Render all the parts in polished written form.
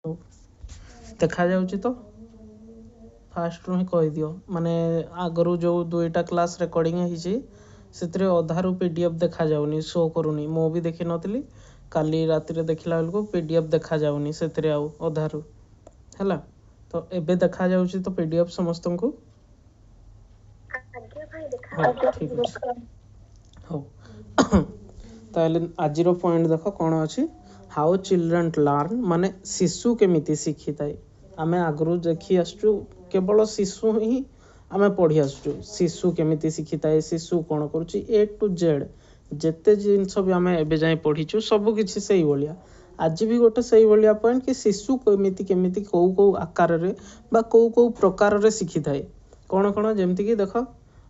देखा जाउची तो फास्ट ही कहि दियो माने आगरू जो दुईटा क्लास रेकॉर्डिंग हिची सेतरे अधारू पीडीएफ देखा जाउनी शो करूनी मो भी देखि नतली काली राति रे देखिला बेलको पीडीएफ देखा जाउनी सेतरे आउ अधारू हैला तो एबे देखा जाउची तो पीडीएफ समस्त को आगे भाई देखा ठीक अछि हो ताले आजिरो पॉइंट देखो कोन अछि हाउ चिल्ड्रन लर्न माने शिशु केमिति शिखिताय आमे आगरू देखि आसु केवल शिशु ही आमे पढ़ी आसु शिशु केमिति शिखिताय शिशु कोन करूची ए टू जेड जेते जिंस भी आमे एबे जाय पढ़ीचु सब किछि सेही बोलिया आज भी गोटे सेही बोलिया पॉइंट कि शिशु केमिति केमिति को आकार रे बा को प्रकार रे शिखिताय कोन कोन जेमति कि देखो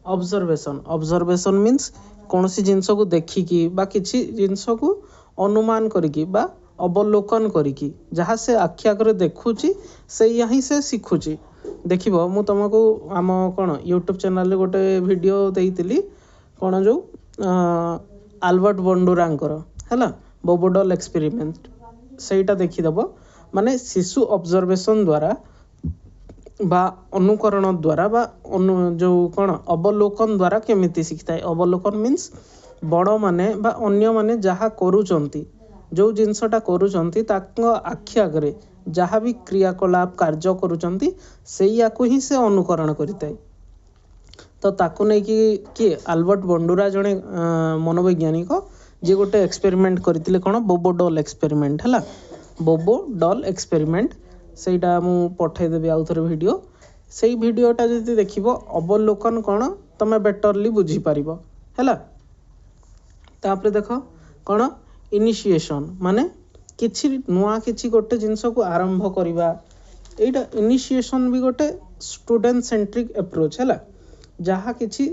ऑब्जर्वेशन मीन्स कौनसी जिनस को देखिकी बा किसी जिनस को अनुमान करिकी बा अवलोकन करिकी जहाँ से आखि आगे देखुची से ही से शिखुची देखिबो मु तुमको आम कौन यूट्यूब चैनल गोटे वीडियो देइतिली कौन जो आल्बर्ट बंडुरांकर हैला बोबोडल एक्सपेरिमेंट सेटा देखिदबो माने शिशु ऑब्जर्वेशन द्वारा बा अनुकरण द्वारा बा जो कौन अवलोकन द्वारा केमिति शिखिताय अवलोकन मीन्स बड़ माने बा अन्य माने जहाँ करूचंती जो जिनसटा करूचंती ताको आखि आगरे जहाँ भी क्रियाकलाप कार्य करूचंती सेया को ही से अनुकरण करिताय तो ताको नै कि आल्बर्ट बंडुरा जने मनोवैज्ञानिक जे गोटे एक्सपेरिमेंट करथिले कोन बोबोडल एक्सपेरिमेंट हैला बोबोडल एक्सपेरिमेंट सेटा मु पठै देबी आउ थरे वीडियो सेई वीडियोटा जदि देखिबो अवलोकन कोन तमे बेटरली बुझी पारिबो हैला तापरे देखो कोन इनिशिएशन माने किछि नुआ किछि गोटे जिंस को आरंभ करिबा एटा इनिशिएशन भी गोटे स्टूडेंट सेंट्रिक अप्रोच हैला जहाँ किछि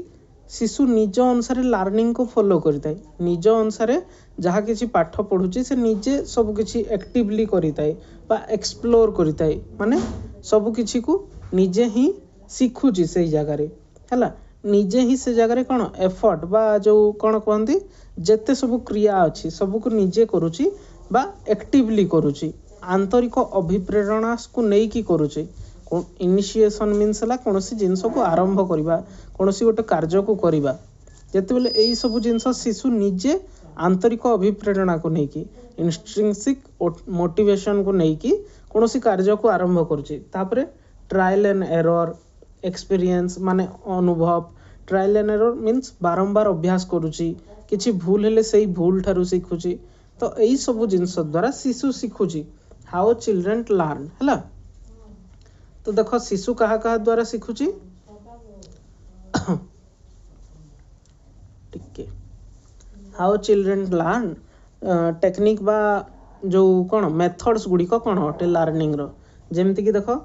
शिशु निज अनुसार लर्निंग को फॉलो करिताय निज अनुसार जहाँ किछि पाठ पढुची से निजे सब किछि एक्टिवली करिताय बा एक्सप्लोर करिताय माने सब किछि को निजे ही सिखुची से जगह रे हैला निजे ही से जगह रे कोन एफर्ट बा जो कोन कहंती जेते सब क्रिया अछि सब को निजे करूची बा एक्टिवली करूची आंतरिक अभिप्रेरणा को नै की करूची इनिशिएशन मीन्स है कौन जिनस को आरंभ करवा कौन गोटे कार्य को करवा जिते बेले यही सब जिनस शिशु निजे आंतरिक अभिप्रेरणा को लेकिन इंस्ट्रिंसिक मोटिवेशन को लेकिन कौन कार्य को आरंभ करुच्चे ट्रायल एंड एरर एक्सपीरियंस माने अनुभव ट्रायल एंड एरर मीन्स बारंबार अभ्यास करुच्ची किसी भूल हेले से भूल ठारू शिखुची तो यही सब जिनस द्वारा शिशु शिखुची हाउ चिल्ड्रेन लर्न है तो देखो शिशु कहा कहा द्वारा शिखुची टिके हाउ चिल्ड्रेन लर्न टेक्निक बा जो कौन मेथड्स गुड़ी को कौन अटे लर्निंग रो जेमती कि देखो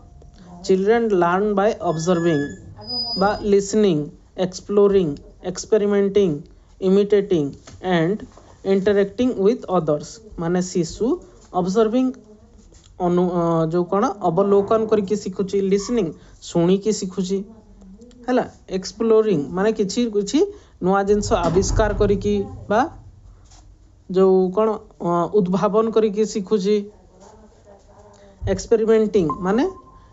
चिल्ड्रेन लर्न बाय ऑब्जर्विंग बा listening exploring experimenting imitating and interacting with others माने शिशु ऑब्जर्विंग जो कौन अवलोकन करके शिखुची लिसनिंग शुणिकी शिखुची हैला एक्सप्लोरिंग माने किछि किछि नुआ जिनस आविष्कार करिकी बा जो कौन उद्भावन करके शिखुची एक्सपेरिमेंटिंग माने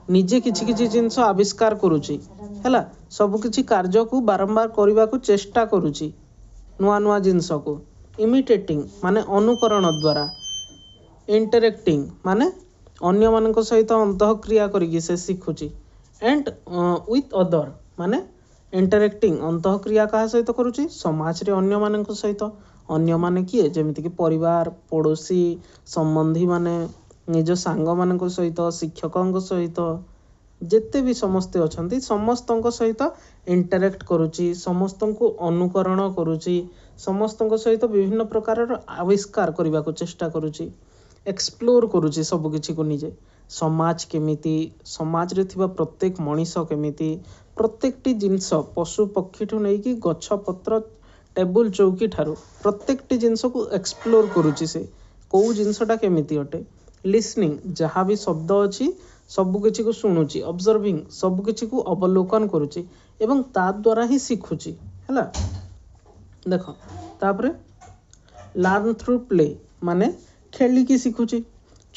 निजे किछि किछि जिनस आविष्कार करूची हैला सब किछि कार्य को बारंबार करबा को चेष्टा करूची नुआ नुआ जिनस को इमिटेटिंग माने अनुकरण द्वारा इंटरेक्टिंग माने अन्य मानक सहित अंतःक्रिया करिकी से शिखुची एंड विथ अदर माने इंटरेक्टिंग अंतःक्रिया कहा सहित करूची समाज रे अन्य मानक सहित अन्य माने किए जेमिति कि परिवार पड़ोसी संबंधी माने निज सांग मानक सहित शिक्षकों सहित जेते भी समस्ते अछंती समस्तों सहित इंटरेक्ट करूची समस्तों को अनुकरण करूची समस्तों सहित विभिन्न प्रकार आविष्कार करने को चेष्टा करूची एक्सप्लोर करूची सब किछि को निजे समाज केमिति समाज रे थिबा प्रत्येक मनीष केमिति प्रत्येकटी जिनस पशु पक्षी ठू नै कि गछ पत्र टेबुल चौकी ठारू प्रत्येकटी जिनस को एक्सप्लोर करूची से को जिनसटा केमिति अटे लिसनिंग जहाँ भी शब्द अछि सब किछि को सुनुची ऑब्जर्विंग सब किछि को अवलोकन करूची एवं ता द्वारा ही शिखुची हैला देखो तापरे लर्न थ्रू प्ले माने खेलिकी शिखुची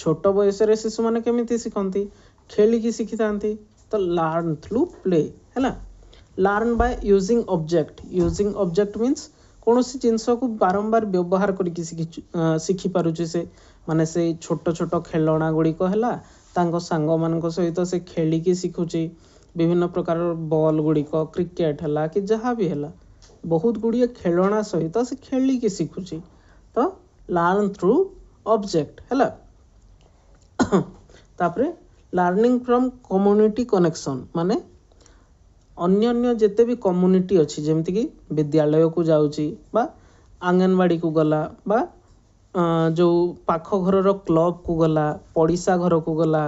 छोट बयस शिशु मैंने केमिति शिखती खेलिकी शिखिथांती तो लर्न थ्रू प्ले है learn by using object means कौन सी जिनस को बारंबार व्यवहार करके शिखि पारुछि से माने से छोट छोट खेलना गुड़िक है सांग मान सहित से खेलिकी शिखुची विभिन्न प्रकार बॉल गुड़िक क्रिकेट है कि जहाँ भी है बहुत गुड़िए खेलना सहित से खेलिकी शिखुची तो लर्न थ्रू ऑब्जेक्ट है तापरे लर्निंग फ्रॉम कम्युनिटी कनेक्शन माने अन्य जिते भी कम्युनिटी अच्छी जमती कि विद्यालय को जाऊँगी बा आंगनवाड़ी को गला बा जो पाख घर क्लब को गला पड़िशा घर को गला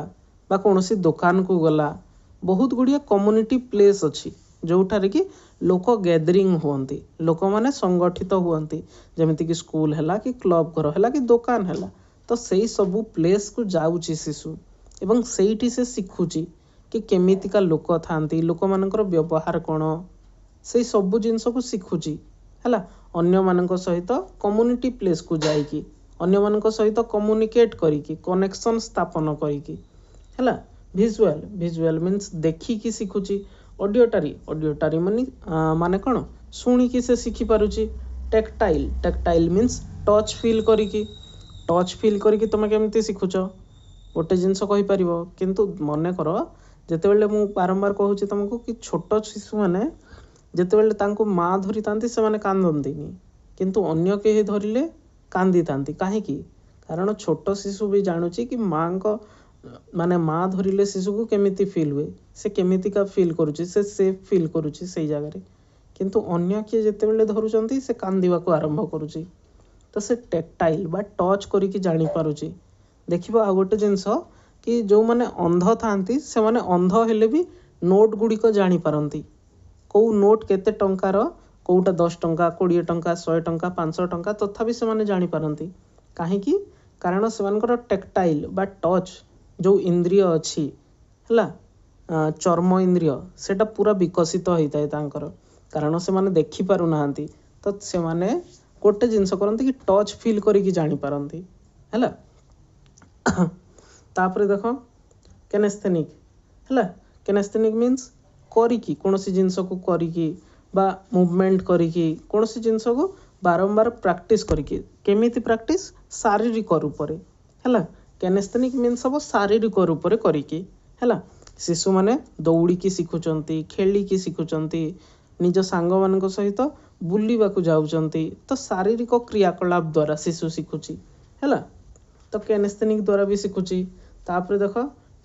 बा कौन सी दुकान को गला बहुत गुड़िया कम्युनिटी प्लेस अच्छी जोठारे कि लोक गैदरिंग हुअंती लोक माने संगठित हुअंती जमिति कि स्कूल है कि क्लब घर है कि दुकान है तो सही सबू प्लेस को जाऊँगी शिशु एवं सेठी से शिखुची कि केमितिका लोक थांती लोक मानकर व्यवहार कौन से सबू जिनस को शिखुची है अन्य मानक सहित कम्युनिटी प्लेस को जाइकी अन्य मानक सहित कम्युनिकेट करिकी कनेक्शन स्थापन करिकी है विजुअल मीन्स देखिकी शिखुची ऑडियोटारी माने कौन शुणिकी से शिखि पारुची टेक्टाइल मीन्स टच फील करिकी तुम केमिति शिखुच गोटे जिनस कहीपर किंतु मन कर जितेबले मु बारंबार कहूँ तुमको कि छोट शिशु मैंने जितेबले तांको माँ धरी थांती से माने कांदंतीनी किंतु अन्य कहीं धरिले कांदी थांती कहीं कारण छोट शिशु भी जानूची कि माँ को माने माँ धरिले शिशु को केमिति फील हुए से केमितिका फील करुची से सेफ फील करुची से जगह किंतु अन्य किए जितेबले धरुचंती से कांदिबा को आरंभ करुची तो से टेक्टाइल बा टच करिकी जानी पारुची देखिबो आ गोटे जिनस कि जो माने अंध थांती से माने अंध हेले भी नोट गुड़िक जानी पारंती कौ नोट केते टंकार कौटा 10 टंका 20 टंका 100 टंका 500 टंका तथापि से माने जानी पारंती काहे कि कारण से मानकर टेक्टाइल बा टच जो इंद्रिय अच्छी है चर्म इंद्रिय सेटा पूरा विकसित होता है तांकर कारण से माने देखि पारु नाहंती तो से माने गोटे जिनस करंती कि टच फील करिकी जानी पारंती है तापर देख केनेस्थेनिक है केनेस्थेनिक मीन्स करिकी कौन सी जिनस को करिकी बा मूवमेंट करिकी कौन सी जिनस को बारंबार प्रैक्टिस करिकी केमिति प्रैक्टिस शारीरिक रूप रे है केनेस्थेनिक मीन्स हम शारीरिक रूप रे करिकी है शिशु माने दौड़िकी शिखुचंती खेलिकी शिखुचंती निज सांग मानक सहित बुलिबा को जाउचंती तो शारीरिक क्रियाकलाप द्वारा शिशु शिखुची है तो केनेस्थेनिक द्वारा भी शिखुची तापर देख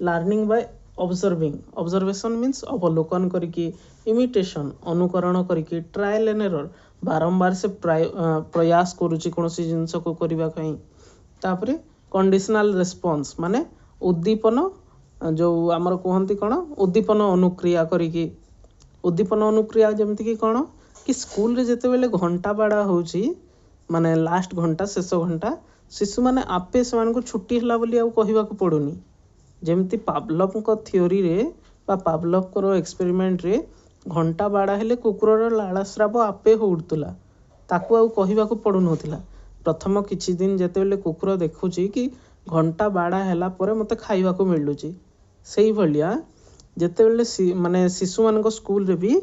लर्निंग बाय ऑब्जर्वेशन मीन्स अवलोकन करिकी इमिटेशन अनुकरण करिकी ट्रायल एंड एरर बारंबार से प्रयास करुची कौन सी जिनस को करबा कहीं तापर कंडीशनल रेस्पॉन्स माने उद्दीपन जो आमर कहती कौन उद्दीपन अनुक्रिया करिकी उद्दीपन अनुक्रिया जमती कि कौन कि स्कूल रे जेते बेले घंटा बाड़ा होची माने लास्ट घंटा शेष घंटा शिशु माने आपे से छुट्टी है बोली आउ कहवाक पड़ुनी जमती पावलोव को थ्योरी रे बा पावलोव को एक्सपेरिमेंट रे घंटा बाड़ा हेले कुकुर लालास्राव आपे होउतला ताकू आउ कहवाक पड़ु नथिला प्रथम किछि दिन जेते बेले कुकुर देखुची कि घंटा बाड़ा हैला परे मते खाइबाक मिलुची सेही भलिया जेते बेले माने शिशु मान स्कूल रे भी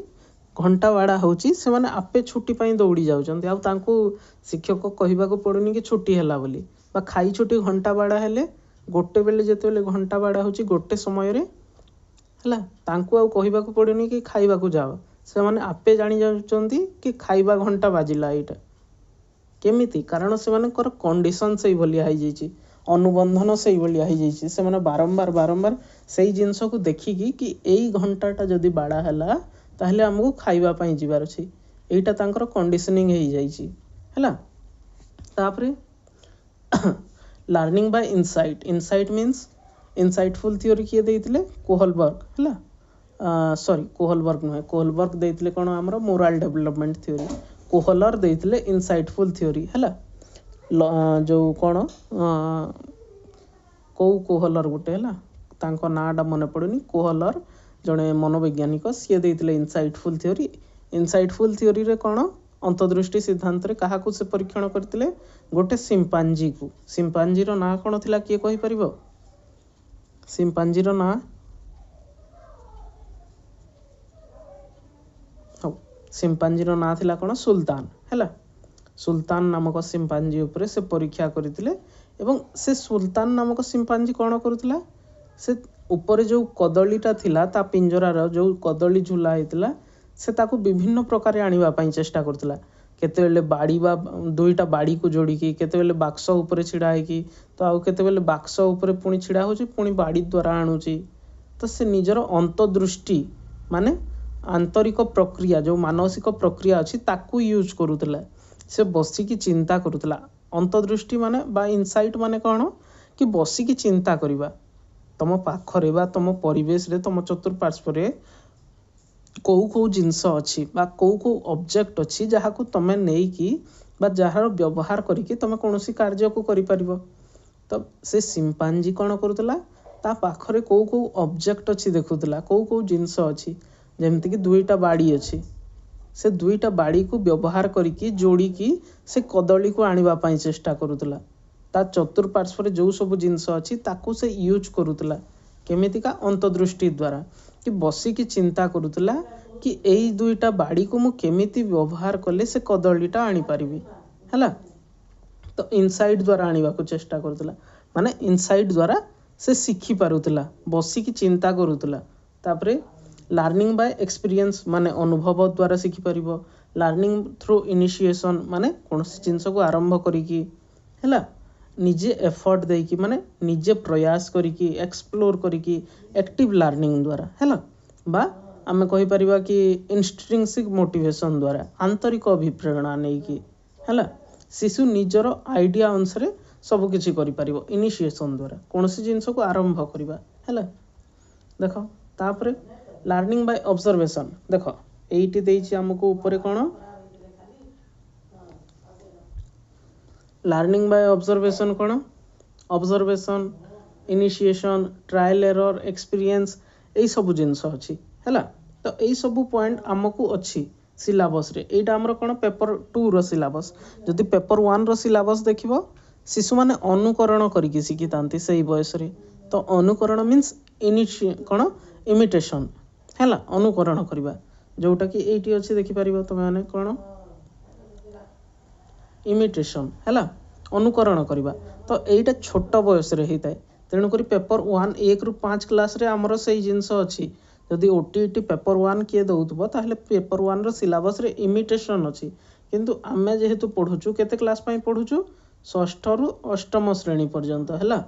घंटा बाड़ा होची से माने आपे छुट्टी पाई दौड़ी जाउचंती आ तांकू शिक्षक कहवाक पड़ुनी कि छुट्टी हैला बोली बा खाई छुट्टी घंटा बाड़ा हेले गोटे बेले जेते बेले घंटा बाड़ा होची गोटे समय रे हला तांकू आ कहवाक पड़ुनी कि खाइबाक जाओ से माने आपे जानी जाउचंती कि खाइबा घंटा बाजिला एटा केमिति कारण से मानकर कंडीशन से भलिया हो जाइए अनुबंधन से भलिया हो जाइए से माने बारंबार से जिनस को देखिकी कि यही घंटाटा जदि बाड़ा है ताहले हमको खाइबा पई जिबार अछि एटा तांकर कंडीशनिंग हो जाइए है तापरे learning by insight means insightful theory किए देइतिले कोहलबर्ग है सॉरी कोहलबर्ग नुहे कोहलबर्ग देइतिले कोन हमरो मोरल डेवलपमेंट थ्योरी कोहलर देइतिले इनसाइटफुल थ्योरी है जो कौन कौ कोहलर गोटे है तांको नाटा मन पड़ुनी कोहलर जड़े मनोवैज्ञानिक सी देइतिले इनसाइटफुल थ्योरी रे कौन अंतर्दृष्टि सिद्धांत रे काहाकू से परीक्षण करथिले गोटे सिंपांजी को सिंपांजी रो ना कोन थिला किए कहि परिबो सिंपांजी रो ना सिंपांजी रो ना थिला कोन सुल्तान हैला सुल्तान नामक सिंपांजी ऊपर से परीक्षा करथिले एवं से सुल्तान नामक सिंपांजी कोन करूथिला से ऊपर जो कदलीटा थिला ता पिंजरार जो कदली झुला हेतिला से ताकू विभिन्न प्रकार आनिबा पई चेष्टा करथिला केतेबेले बाड़ी बा दुईटा बाड़ी को जोड़ी की केतेबेले बाक्स ऊपर छिड़ा है कि तो आउ केतेबेले बाक्स ऊपर पुणी छिड़ा होची पुणी बाड़ी द्वारा आणुची तो से निजर अंतर्दृष्टि माने आंतरिक प्रक्रिया जो मानसिक प्रक्रिया अच्छी ताकू यूज करूला से बसिकी चिंता करूला अंतर्दृष्टि माने बा इनसाइट माने कौन कि बसिकी चिंता करवा तुम पाखरे बा तुम परिवेश रे तुम चतुर्पार्श्व कौ जिनस अच्छी बा कौ ऑब्जेक्ट अच्छी जहाँ को तुम नहीं बा जार व्यवहार करके तुम कौन कार्य को करि तो से सिंपांजी कौन करूला ता पाखरे कौ ऑब्जेक्ट अच्छी देखुला कौ जिनस अच्छी जमती कि दुईटा बाड़ी अच्छी से दुईटा बाड़ी को व्यवहार करके जोड़ी की से कदली को आनिबा पई चेष्टा करूला ता चतुर्पार्श्व जो सब जिनस अच्छी ताकू से यूज करूला केमितिका अंतर्दृष्टि द्वारा कि बसिकी चिंता करूला कि एई दुईटा बाड़ी को मु केमिति व्यवहार कले से कदलीटा आनी पारिबी हैला तो इनसाइट द्वारा आनिबा को चेष्टा करूला माने इनसाइट द्वारा से शिखी पारुला बसिकी चिंता करूला तापरे लर्निंग बाय एक्सपीरियंस माने अनुभव द्वारा शिखी पारिबो लर्निंग थ्रू इनिशिएशन माने कोनसी जिंस को आरंभ करिकी हैला निजे एफर्ट देकी माने निजे प्रयास करिकी एक्सप्लोर करिकी एक्टिव लर्निंग द्वारा हैला बा आमे कहि परिबा कि इंस्ट्रिंसिक मोटिवेशन द्वारा आंतरिक अभिप्रेरणा नेकी हैला शिशु निजर आइडिया अनुसार सब किछि करि परिबो इनिशिएशन द्वारा कोनसी जिंस को आरंभ करिबा हैला देखो तापरे लर्निंग बाय ऑब्जर्वेशन देखो एइटी देइछि हमको ऊपर कोन लर्निंग बाय ऑब्जर्वेशन कोन observation initiation trial error experience एई सब जिंस अछि हैला तो एई सब पॉइंट हमको अछि सिलेबस रे एटा हमर कोन पेपर 2 रो सिलेबस जदि पेपर 1 रो सिलेबस देखिबो शिशु माने अनुकरण करिकि शिखितांती सेही बयस रे तो अनुकरण मीन्स कोन इमिटेशन हैला अनुकरण करवा जोटा कि एटी अच्छी देखिपर तुम मैंने कौन इमिटेशन हैला अनुकरण करवा तो यहीटा छोट बयस होता है तेणुक पेपर 1 1 रु 5 क्लास रे आमर से जिनस अच्छी जदि ओटीटी पेपर 1 किए दौथबो ताहले पेपर 1 रो सिलेबस रे इमिटेशन अच्छी किंतु आमे जेहेतु पढ़ुचु केते क्लास पई पढ़ुचु षष्ठ रु अष्टम श्रेणी पर्यंत हैला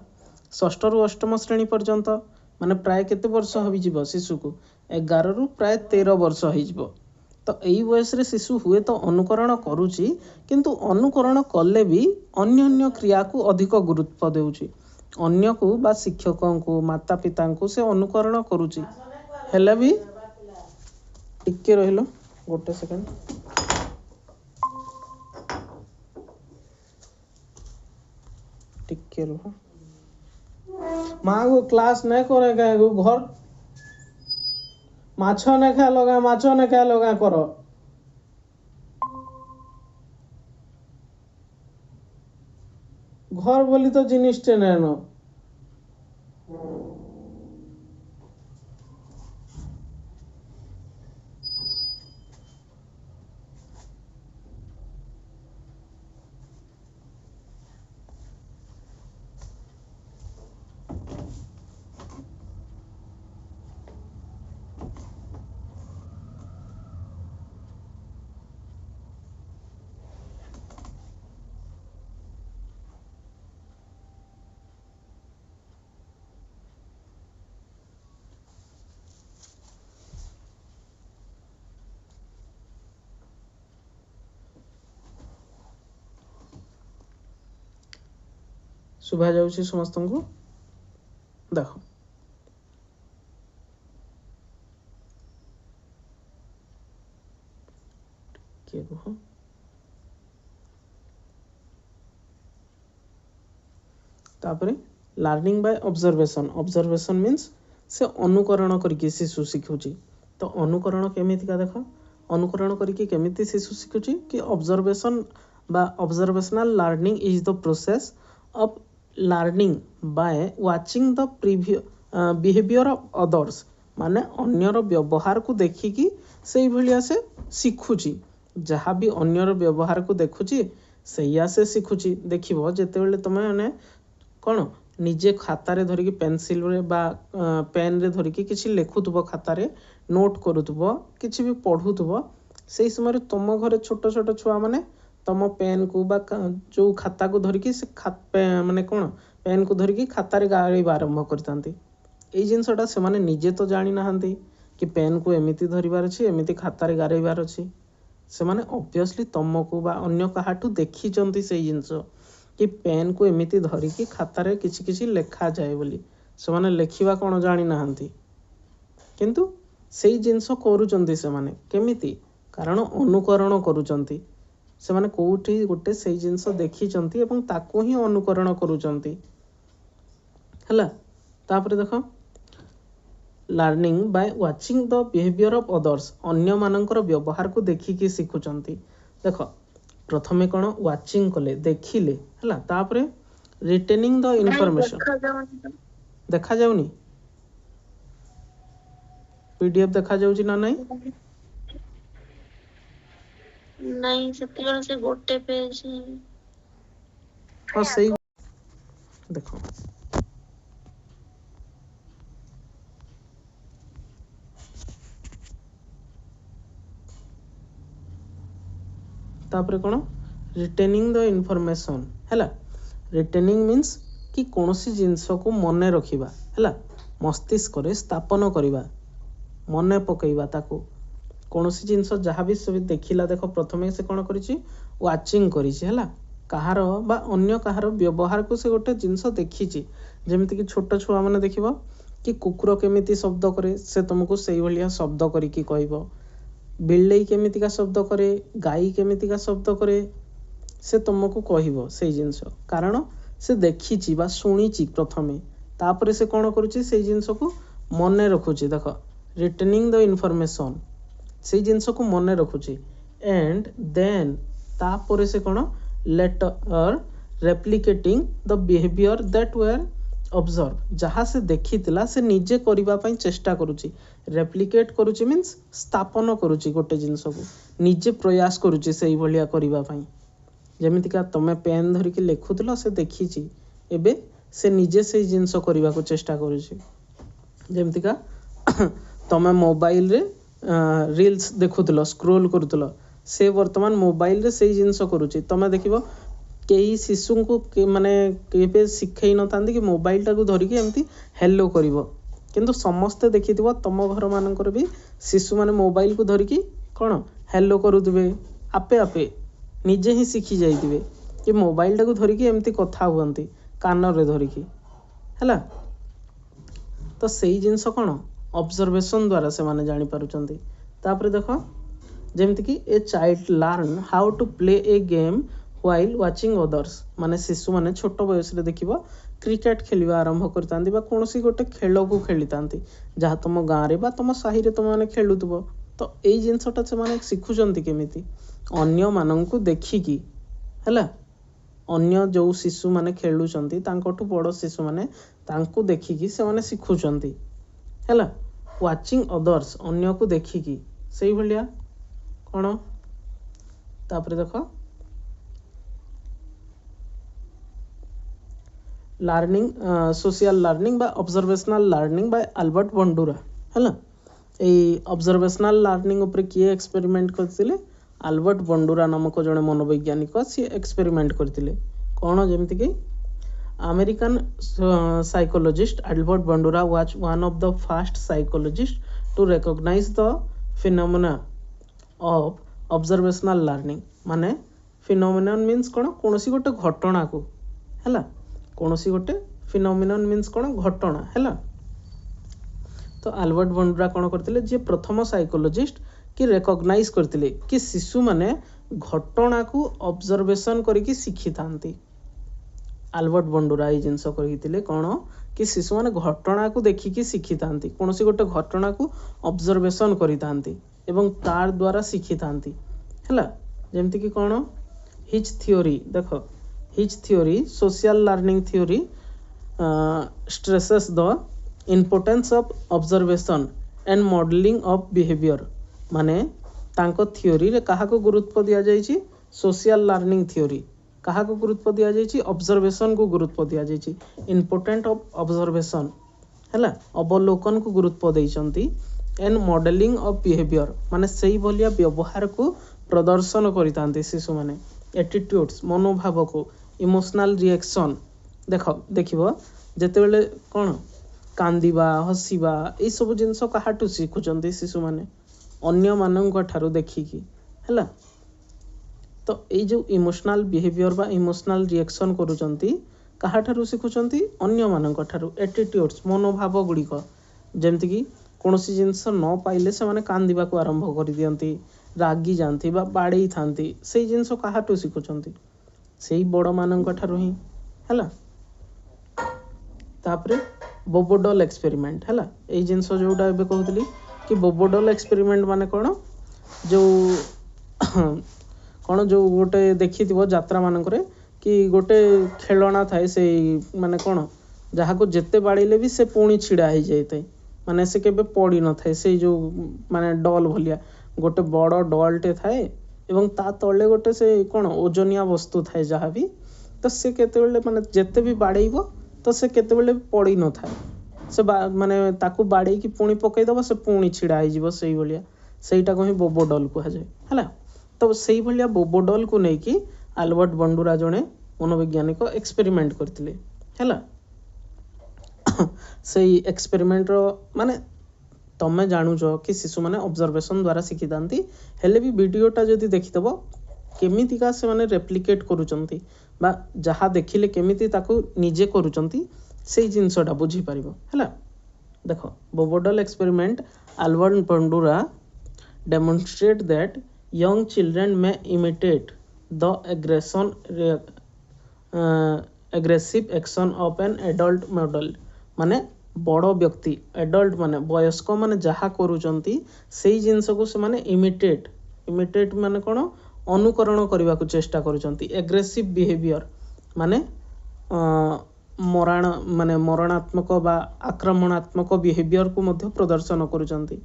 षष्ठ रु अष्टम श्रेणी पर्यंत माने प्राय केते वर्ष होई जिवो शिशु को 11 रु प्राय 13 वर्ष होई जिवो तो एई वयस रे शिशु हुए तो अनुकरण करूची किंतु अनुकरण कले भी अन्य अन्य क्रिया को अधिक गुरुत्व देउची अन्य को बा शिक्षकों को माता पिता को से अनुकरण करूची हेले भी टिके रहिलो गोटे सेकंड टिके रहो माँ को क्लास नहीं करे गए घर माछ ने खा लगा करो घर बोली तो जिनिस नैन शुभा जाउछि समस्त को देखो के हो तापरे learning by observation observation means से अनुकरण करके शिशु शिखुची तो अनुकरण केमिति का देखो अनुकरण करके केमिति शिशु शिखुची कि ऑब्जर्वेशन बा observational learning is the process of learning by watching the behaviour of others माने अन्यर व्यवहार को देखिकी से भलिया से शिखुची जहाँ भी अन्यर व्यवहार को देखुची सैया से शिखुची देखिबो जेतेबेले तमे माने कौन निजे खातारे धरिकी पेनसिल रे बा पेन रे धरिकी किसी लेखुथबो खातारे नोट करूथबो किसी भी पढ़ुथबो से समय तुम घरे छोट छोट छुआ माने तुम पेन को बा जो खाता को धरिकी से माने कौन पेन को धरिकी खातारे गाड़ेबा आरंभ करतांती एई जिनसटा से माने निजे तो जानी नाहंती कि पेन को एमिति धरिबार अछि एमिति खातारे गाड़ेबार अछि से माने ऑब्वियसली तुमको बा अन्य काहाठू देखिचंती से जिनस कि पेन को एमिति धरिकी खातारे किछि किछि लेखा जाए बोली से माने लेखिबा कोन जानी नाहंती किंतु सेई जिनस करूचंती से माने केमिति कारण अनुकरण करूचंती से माने कोठी गोटे सेई जिनस देखिचंती एवं ताको ही अनुकरण करूचंती हला तापर देखो learning by watching the behaviour of others अन्य मानकर व्यवहार को देखिकी शिखुचंती देखो प्रथमे कौन वाचिंग कले देखिले हला तापरे रिटेनिंग द इनफॉरमेशन देखा जाउनी पीडीएफ देखा जाउची ना नहीं नहीं सेतिकर से गोटे पेज और सही देखो तापरे कौन रिटेनिंग द इनफॉरमेशन हैला रिटेनिंग मीन्स कि कौनसी जिनस को मने रखिबा हैला मस्तिष्क रे स्थापन करिबा मने पकईबा ताको कौनसी जिनस जहाँ भी सब देखिला देखो प्रथमे से कौन करिछि वाचिंग करिछि हैला कहार बा अन्य कहार व्यवहार को से गोटे जिनस देखिछि जेमिति कि छोट छुआ माने देखिबो कि कुकुर केमिति शब्द करे से तुमको सेई भलिया शब्द करिकी कहइबो बिल्ली केमिति का शब्द करे गाई केमिति का शब्द करे से तुमको कहइबो सेई जिनस कारण से देखिछि बा सुनिछि प्रथमे तापरे से कौन करूछि सेई जिनस को मने रखुछि देखो रिटेनिंग द इनफॉरमेशन से जिनस को मने रखुछि एंड देन तापरे से कौन later replicating the behaviour that were observe जहाँ से देखिथिला से निजे करिबा पई चेष्टा करूछि रेप्लिकेट करूछि मीन्स स्थापन करूछि गोटे जिनस को निजे प्रयास करूछि सेई भलिया करिबा पई जेमिति का तमे पेन धरि के लेखुतलो से देखिछि एबे से निजे सेई जिनस करिबा को चेष्टा करूछि जेमिति का तमे मोबाइल रे रील्स देखुतलो स्क्रोल करूतलो से वर्तमान मोबाइल रे सेई जिनस करूछि तमे देखिबो कई शिशु को माने केबे शिखई न थांदी कि मोबाइल टाको धरिकी एमती हेलो करिवो किंतु समस्ते देखिथिबो तम घर मानकर भी शिशु माने मोबाइल को धरिकी कोन हेलो करूतबे आपे आपे निजे ही शिखी जाइतिबे कि मोबाइल टाको धरिकी एमती कथा हुअंती कान रे धरिकी हैला तो सेई जिंस कोन ऑब्जर्वेशन द्वारा से माने जानि पारुचंती तापर देखो जेमति कि a child learn how to play a game while watching others माने शिशु माने छोट बयस रे देखिबो क्रिकेट खेलिबा आरंभ करतांती बा कोनोसी गोटे खेल को खेलितांती जहा तुम गाँव रे बा तुम साही रे तुम माने खेलुतबो तो एई जिंसटा से माने शिखुचंती केमिति अन्य माननकु देखिकी हैला अन्य जो शिशु माने खेलुचंती तांकोठु बड़ शिशु माने तांको देखिकी से माने शिखुचंती हैला वाचिंग अदर्स अन्य को देखिकी सेई भलिया कोन तापर देखो लर्निंग सोशल लर्निंग बा observational learning by Albert Bandura हैला ए ऑब्जर्वेशनल लर्निंग ऊपर किए एक्सपेरिमेंट करथिले अल्बर्ट बंडुरा नामक जने मनोवैज्ञानिक सी एक्सपेरिमेंट करथिले कोन जेमति कि American psychologist Albert Bandura was one of the first psychologist to recognise the phenomena of observational learning माने फिनोमेनन मीन्स कोन कोनोसी गोटे घटना को हैला कोनोसी गोटे फिनोमिनन मीन्स कोन घटना हैला तो अल्बर्ट बंडुरा कोन करथिले जे प्रथम साइकोलॉजिस्ट कि रिकॉग्नाइज करथिले कि शिशु माने घटना को ऑब्जर्वेशन करिकि शिखि थांती अल्बर्ट बंडुरा ए जिंस करिथिले कोन कि शिशु माने घटना को देखिकि शिखि थांती कोनोसी गोटे घटना को ऑब्जर्वेशन करि थांती एवं तार द्वारा शिखी थांती हैला जेमती कि कौन हिज थियोरी देख his theory social learning theory stresses the importance of observation and modelling of behaviour माने तांको थियोरी रे कहा को गुरुत्व दिया जाइछि सोशल लर्निंग थियोरी कहा को गुरुत्व दिया जाइछि ऑब्जर्वेशन को गुरुत्व दिया जाइछि इम्पोर्टेंट ऑफ ऑब्जर्वेशन हैला अवलोकन को गुरुत्व देइछंती एंड मॉडलिंग ऑफ बिहेवियर माने सही भलिया व्यवहार को प्रदर्शन करितांती शिशु माने एटीट्यूड्स मनोभाव को इमोशनल रिएक्शन देखिबो जेतेबेले कोन कांदिबा हसिबा ए सब जिंस काहाटू शिखुचंती शिशु माने अन्य मानक ठारू देखिकी हैला तो ये जो इमोशनल बिहेवियर बा इमोशनल रिएक्शन करूचंती कहा ठारू शिखुचंती अन्य मानक ठारू एटीट्यूड्स मनोभाव गुड़िक जेमती कि कौनसी जिनस न पाइले से माने कांदिबा को आरंभ कर दियंती रागी जानती बा बाड़ेई थांती से जिनस काहाटू शिखुचंती सेही बड़ मानक ठारू ही हैला तापरे बोबोडल एक्सपेरिमेंट हैला ए जिनस जोटा एबे कहउतली कि बोबोडल एक्सपेरिमेंट माने कौन जो कौन जो गोटे देखी यात्रा मानक कि गोटे खेलना थाए से माने कौन जहाँ को जेते बाड़ेले भी से पुणी छिड़ा हो जाए माने से केबे पड़ी न थाए से जो माने डॉल भलिया गोटे बड़ डॉलटे थाए एवं ता तले गोटे से कौन ओजनिया वस्तु थाए जहाँ भी तो से केतेबेले माने जेते भी बाड़ेइबो तो से केतेबेले पड़ी न थाए से माने ताकू बाड़े की पुणी पकईदब से पुणी छिड़ा हो से भाया सेटा को ही बोबोडल कह जाए है तो से भाया बोबोडल को लेकिन आल्बर्ट बंडुरा जड़े मनोवैज्ञानिक एक्सपेरिमेंट करते है से एक्सपेरिमेंट माने तमें जानूच कि शिशु मैंने ऑब्जर्वेशन द्वारा शिखी था हेले भी वीडियोटा जदि देखिदब केमितिका से माने रेप्लिकेट करूचंती बा जहाँ देखिले केमिति ताकू निजे करूचंती से जिनसटा बुझी पारिबो हैला देखो bobo doll experiment Albert Bandura demonstrate that young children may imitate the aggressive action of an adult model माने बड़ व्यक्ति एडल्ट माने वयस्क माने जहाँ करूचंती सेही जिनस को से माने इमिटेट माने कोन अनुकरण करबा को चेष्टा करूचंती एग्रेसिव बिहेवियर माने मरणात्मक बा आक्रमणात्मक बिहेवियर को मध्य प्रदर्शन करूचंती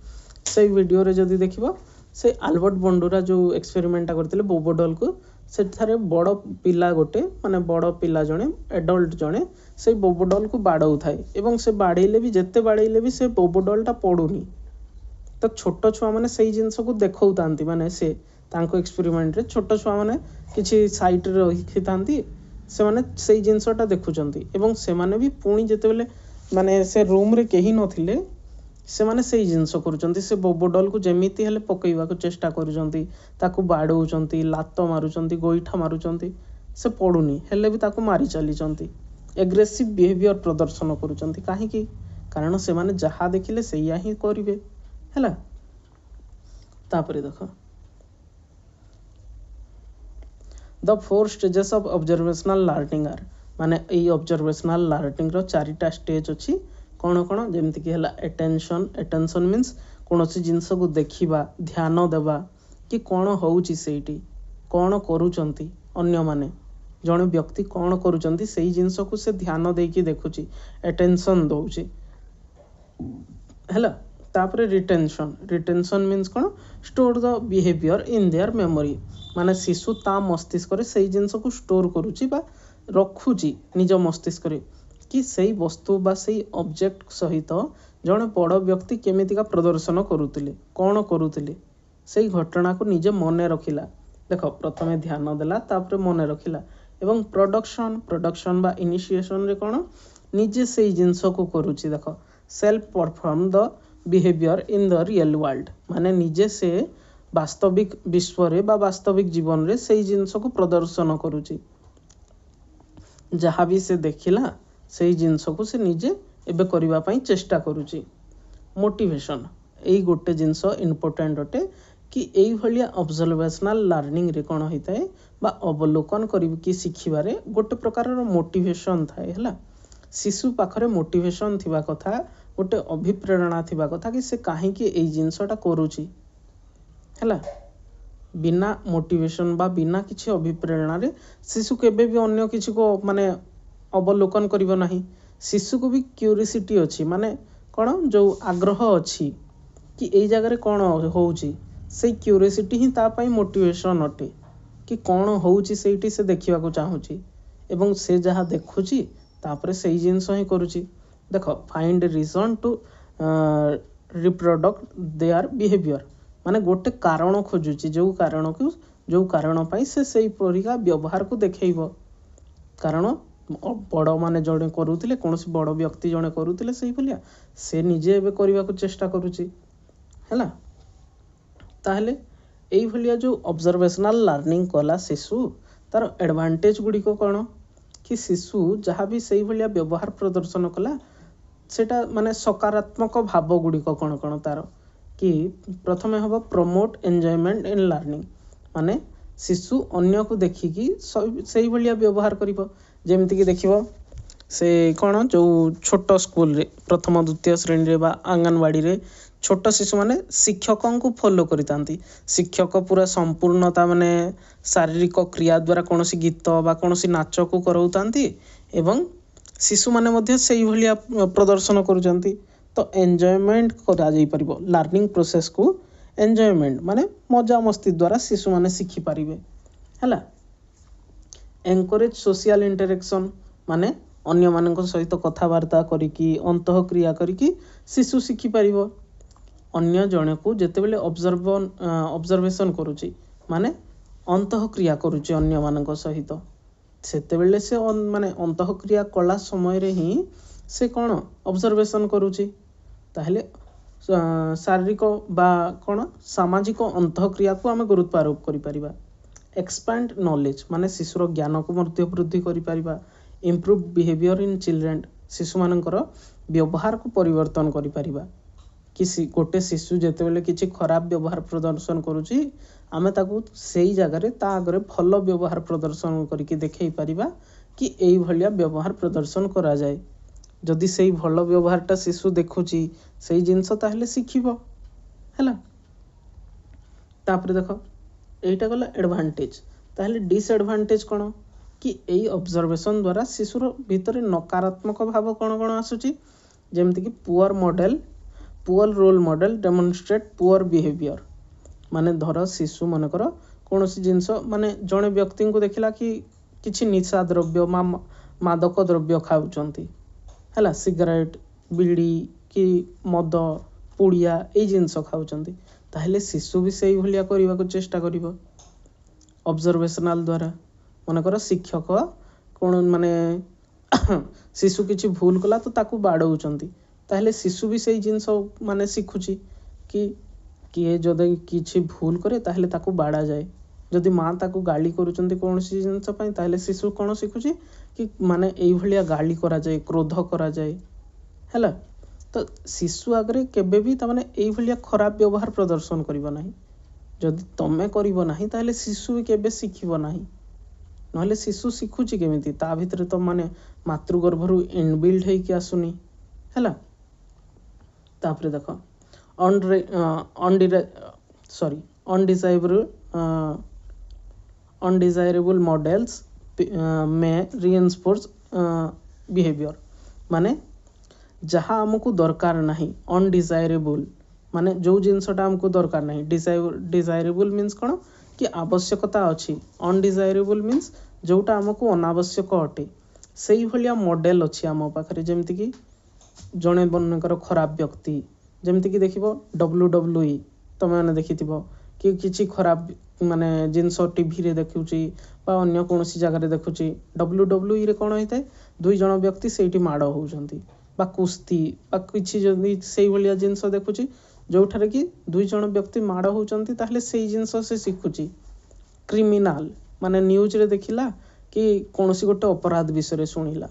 से वीडियो रे जदि देखिबो से आल्बर्ट बंडुरा जो एक्सपेरिमेंटा करथिले बोबोडल को सेठारे बड़ पिला गोटे माने बड़ पिला जणे एडल्ट जणे से बोबोडल को बाड़ाउ थाए एवं से बाड़ेले भी जेते बाड़ेले भी से बोबोडलटा पड़ुनी तो छोट छुआ माने सेही जिंस को देखौतांती माने से तांको एक्सपेरिमेंट रे छोट छुआ माने किछि साइट रे रखि थांती से माने सेही जिंसटा देखुचंती एवं से माने भी पुणी जेतेबेले माने से रूम रे केही नथिले से माने सेही जिंस करूचंती से बोबोडल को जेमिति हेले पकईबा को चेष्टा करूचंती ताकू बाड़ौचंती लात मारुचंती गोईठा मारुचंती से पड़ुनी हेले भी ताकू मारी चलीचंती एग्रेसिव बिहेवियर प्रदर्शन करूचंती काहेकि कारण से माने जहाँ देखिले सेया ही करिवे हैला तापरे देखो the 4 stages of observational learning are माने ए ऑब्जर्वेशनल लर्निंग रो 4टा स्टेज अछि कौन कौन जमती कि है एटेंशन मीन्स कौन सी जिनस को देखा ध्यान देवा कि कौन होउची सेठी कौन करूचंती अन्य माने जड़े व्यक्ति कौन करूचंती सही जिनस को से ध्यान देकी देखुची एटेंशन दउची हैला तापरे रिटेंशन मीन्स कौन store the behaviour in their memory माने शिशु ता मस्तिष्क रे सही जिनस को स्टोर करूची बा रखुची निज मस्तिष्क रे कि सही वस्तु बा सही ऑब्जेक्ट सहित जड़े बड़ व्यक्ति केमितिका प्रदर्शन करुतिले कौन करुतिले सही घटना को निजे मने रखिला देख प्रथमे ध्यान देला तापरे मने रखिला एवं प्रोडक्शन बा इनिशिएशन रे कौन निजे सही जिनस को करुची देख self perform the behaviour in the real world माने निजे से वास्तविक विश्व रे बा वास्तविक जीवन रे सही जिनस को प्रदर्शन करुची जहाँ भी से देखिला से जिनस को से निजे एबे करिबा पई चेष्टा करूची मोटिवेशन एई गोटे जिनस इम्पोर्टेंट अटे कि एई भलिया ऑब्जर्वेशनल लर्निंग रे कोन होइताय बा अवलोकन करिब कि शिखिबारे गोटे प्रकार रो मोटिवेशन थाए हला शिशु पाखरे मोटिवेशन थिबा कथा गोटे अभिप्रेरणा थिबा कथा कि से काहे कि एई जिनसटा करूची ହେଲା। बिना मोटिवेशन बा बिना किसी अभिप्रेरणा रे शिशु केबे भी अन्य किसी को माने अवलोकन करिवो नाही। शिशु को भी क्यूरियोसिटी अछि माने कौन जो आग्रह अछि कि एई जगह कौन होउची से क्यूरियोसिटी ही ता पाई मोटिवेशन अटे कि कौन होउची सेठी से देखिबा को चाहूची एवं से जहाँ देखुची तापरे सेई जिंस ही करूची। देखो find reason to reproduct their behaviour माने गोटे कारण खोजुची जो कारण पाई से सेई परिका व्यवहार को देखैबो। कारण बड़ माने जड़े करूथिले कोनोसी बड़ व्यक्ति जड़े करूथिले सेई भलिया से निजे एबे करबा को चेष्टा करूची हैला। ताहले एई भलिया जो ऑब्जर्वेशनल लर्निंग कला शिशु तार एडवांटेज गुडी को कोन कि शिशु जहाँ भी सेई भलिया व्यवहार प्रदर्शन कला सेटा माने सकारात्मक भाव गुडी को कोन कोन तार कि प्रथमे हबो प्रमोट एन्जॉयमेंट इन लर्निंग माने शिशु अन्य को देखिकी सेई भलिया व्यवहार करिवो। जेमति कि देखिवो से कौन जो छोट स्कूल रे प्रथम द्वितीय श्रेणी रे बा आंगनवाड़ी रे छोट शिशु माने शिक्षकों को फॉलो करितांती। शिक्षक पूरा संपूर्णता माने शारीरिक क्रिया द्वारा कौन सी गीत बा कौन सी नाच को करौतांती एवं शिशु माने मध्य सेई भलिया प्रदर्शन करूचंती। तो एन्जॉयमेंट करा जाई परिबो लर्निंग प्रोसेस को एन्जॉयमेंट माने मजा मस्ती द्वारा शिशु माने शिखि पारिबे हैला। एनकरेज सोशल इंटरेक्शन माने अन्य मानक सहित कथबार्ता करिकी अंतः क्रिया करिकी शिशु शिखि पारिबो। अन्य जने को जेतेबेले ऑब्जर्वेशन करूची माने अंतः क्रिया करूची अन्य मानक सहित सेतेबेले से माने अंतः क्रिया कला समय रे ही से कौन ऑब्जर्वेशन करूची। ताहले शारीरिक बा कौन सामाजिक अंतः क्रिया को आमे गुरुत्व आरोप करि परिबा। एक्सपैंड नॉलेज माने शिशुर ज्ञान को मध्य वृद्धि करि परिबा। इम्प्रूव बिहेवियर इन चिल्ड्रेन शिशु मानकर व्यवहार को परिवर्तन करि परिबा। कि गोटे शिशु जेतेबेले किछि खराब व्यवहार प्रदर्शन करूची आमे ताकू सेई जगह रे ता आगरे भलो व्यवहार प्रदर्शन करिके देखै परिबा कि एई भलिया व्यवहार प्रदर्शन करा जाए। जदि सेई भलो व्यवहारटा शिशु देखुची सेई जिंस ताहले शिखिबो हैला। तापरे देखो एइटा गला एडवांटेज। ताहले डिसएडवांटेज कोन कि एई ऑब्जर्वेशन द्वारा शिशुर भीतर नकारात्मक भाव कोन कोन आसुची जेमति कि poor role model demonstrate poor behaviour माने धर शिशु मनकर कौन सी जिनस माने जड़े व्यक्ति को देखला कि किछि निशा द्रव्य मादक द्रव्य खाउचंती हैला सिगरेट बीड़ी कि मद पुड़िया ए जिनस खाउचंती ताहले शिशु भी सेई भलिया करबा को चेष्टा करिवो। ऑब्जर्वेशनल द्वारा मनकर शिक्षक कौन माने शिशु किछि भूल कला तो ताकू बाडौचंती ताहले शिशु भी सेई जिनस माने शिखुची कि किए जदि किछि भूल करे ताहले ताकू बाड़ा जाए। जदि माँ ताकू गाली करूचंती कौन सी जिनस पई ताहले शिशु कौन शिखुची कि माने एई भलिया गाली करा जाए क्रोध करा जाए हैला। तो शिशु आगरे केबे भी ता माने एई भलिया खराब व्यवहार प्रदर्शन करिवो नाही। जदि तमे करिवो नाही ताहले शिशु भी केबे शिखिबो नाही। नहले शिशु शिखुची केमिति ता भितर तो माने मातृगर्भरु इनबिल्ड हेई कि आसुनी हैला। तापरे देखो अनडिजायरेबल मॉडल्स में रिइंफोर्स बिहेवियर माने जहाँ हमको दरकार नहीं अनडिजायरेबल माने जो जिनसटा हमको दरकार नहीं। डिजायरेबल मीन्स कौन कि आवश्यकता अच्छी अनडिजायरेबल मीन्स जोटा हमको अनावश्यक अटे सेई भलिया मॉडल अच्छी आम पाखरे जेमति कि जड़े बनकर खराब व्यक्ति जेमति कि देखिबो WWE तमे माने देखिथिबो कि किछि खराब माने जिनस टीवी रे देखुची बा अन्य कोनोसी जगह रे देखुची WWE रे कोन होइते दुई जण व्यक्ति सेठी माड होउचंती बा कुस्ती बा किछि जदि सेई भलिया जिनस देखुची जोठारे कि दुई जण व्यक्ति माड होउचंती ताहले सेई जिनस से शिखुची। क्रिमिनल माने न्यूज रे देखिला कि कोनोसी गोटे अपराध विषय रे सुनिला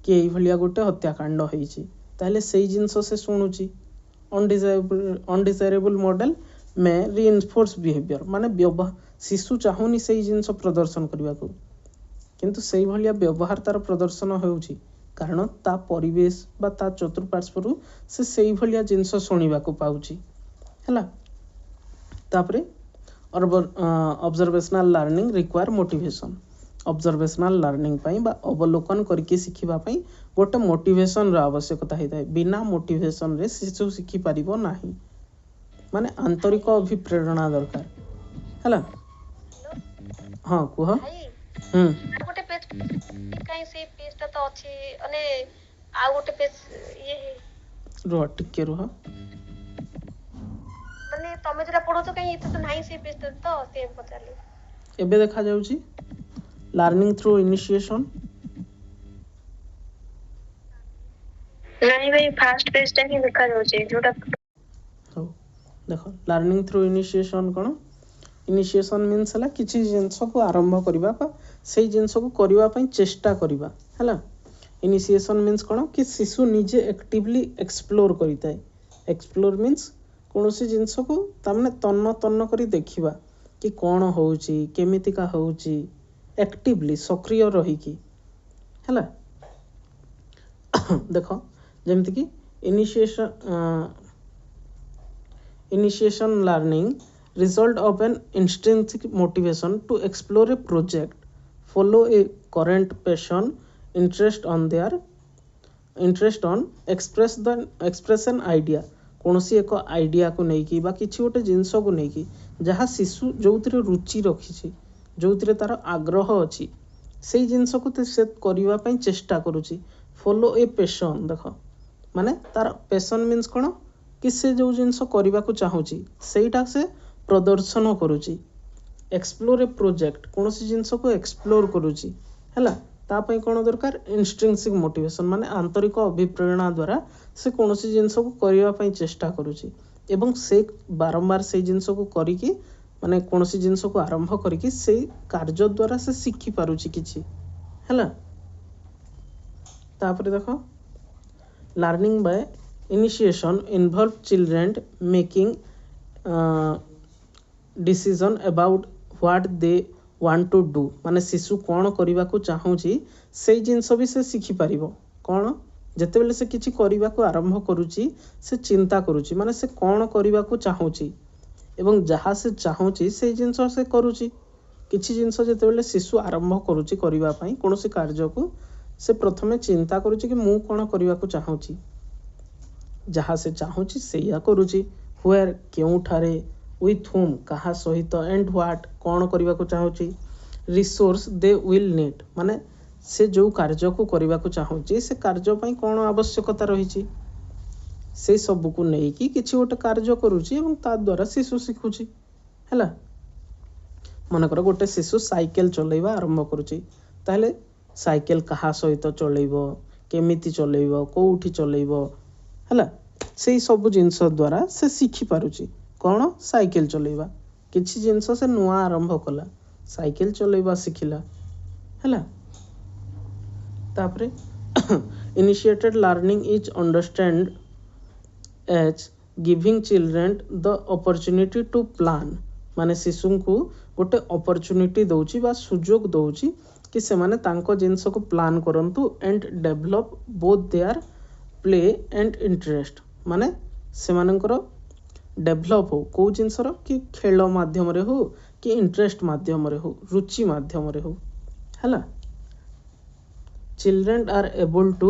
कि एई भलिया गोटे हत्याकांड होईची ताहले सेई जिनस से सुनुची। अनडिजायरेबल मॉडल में रिइंफोर्स बिहेवियर माने शिशु चाहूनी सेई जिनस प्रदर्शन करबा को किंतु सेई भलिया व्यवहार तार प्रदर्शन होउची कारण ता परिवेश बा ता चतुर्पार्श्वरु से सेई भलिया जिनस सुनिबा को पाउची हैला। तापरे observational learning require motivation observational learning पाई बा अवलोकन करके शिखिबा पाई गोटे मोटिवेशन रो आवश्यकता होता है बिना मोटिवेशन रे शिशु शिखि पारिबो नाही माने आंतरिक अभिप्रेरणा दरकार हला हां कुह गोटे पेज काई से पेजटा तो अछि अने आ गोटे पेज ये रुह टिके रुह माने तमे जरा पढो तो काई तो नाही से पेज तो से पचाली एबे देखा जाउची लर्निंग थ्रू इनिशिएशन नहीं भाई फास्ट पेज टा ही देखा जाउछे जोटा हो देखो लर्निंग थ्रू इनिशिएशन कोन इनिशिएशन मीन्स हला किछि जिंस को आरंभ करबा पा सेही जिंस को करबा पई चेष्टा करबा हला इनिशिएशन मीन्स कोन कि शिशु निजे एक्टिवली एक्सप्लोर करिताय एक्सप्लोर मीन्स कोनोसी जिंस को तामने तन्न तन्न करी देखिबा कि कोन होउची केमिति का होउची एक्टिवली सक्रिय रही की हला देखो जेमति कि initiation learning result of an intrinsic motivation to explore a project follow a current passion interest on express an idea कोनोसी एक आइडिया को नहीं कि बा किछि गोटे जिंस को नहीं कि जहाँ शिशु जोउतिरे रुचि रखिछि जोउतिरे तार आग्रह अछि सेही जिंस को से करिवा पई चेष्टा करूछि फॉलो ए पैशन देखो माने तार पैशन मीन्स कोन कि से जो जिंस करिवा को चाहूछि सेईटा से प्रदर्शन करुछि एक्सप्लोर ए प्रोजेक्ट कोनोसी जिंस को एक्सप्लोर करुछि हैला ता पई कोन दरकार इंस्ट्रिंसिक मोटिवेशन माने आंतरिक अभिप्रेरणा द्वारा से कोनोसी जिंस को करिवा पई चेष्टा करुछि एवं से बारंबार से जिंस को करिकि माने कोनोसी जिंस को आरंभ करिकि से कार्य द्वारा से शिखि पारुछि किछि हैला तापर देखो learning by initiation involve children making decision about what they want to do माने शिशु कौन करबा को चाहूची से जिंस भी से शिखि पारिबो कौन जते बेले से किछि करबा को आरंभ करूची से चिंता करूची माने से कौन करबा को चाहूची एवं जहाँ से चाहूची से जिंस से करूची किछि जिंस जते बेले शिशु आरंभ करूची करबा पई कोनोसी कार्य को से प्रथमे चिंता करूची कि मु कौन करबा को चाहूची जहाँ से चाहूची सेया करूची व्हेयर केउ ठारे with whom कहा सहित एंड व्हाट कौन करबा को चाहूची रिसोर्स दे विल नीड माने से जो कार्य को करबा को चाहूची से कार्य पई कौन आवश्यकता रहिची से सब को नै कि किछि गोटे कार्य करूची एवं ता द्वारा शिशु शिखुची हैला मन कर गोटे शिशु साइकिल चलेबा आरंभ करूची ताले साइकिल कहा सहित चलेबो केमिति चलेबो कोउठी चलेबो हैला सेही सब जिंस द्वारा से शिखि पारुची कौन साइकिल चलेबा किछि जिंस से नुआ आरंभ कला साइकिल चलेबा शिखिला हैला तापरे initiated learning is understand as giving children the opportunity to plan माने शिशु को गोटे अपॉर्चुनिटी दउची बा सुजोग दउची कि से माने तांको जिंस को प्लान करंतु and develop both their play and interest माने से मानकर डेभलप हो कौ जिनसर कि खेल माध्यम रे हो कि इंटरेस्ट माध्यम रे हो रुचि माध्यम रे हो हैला children are able to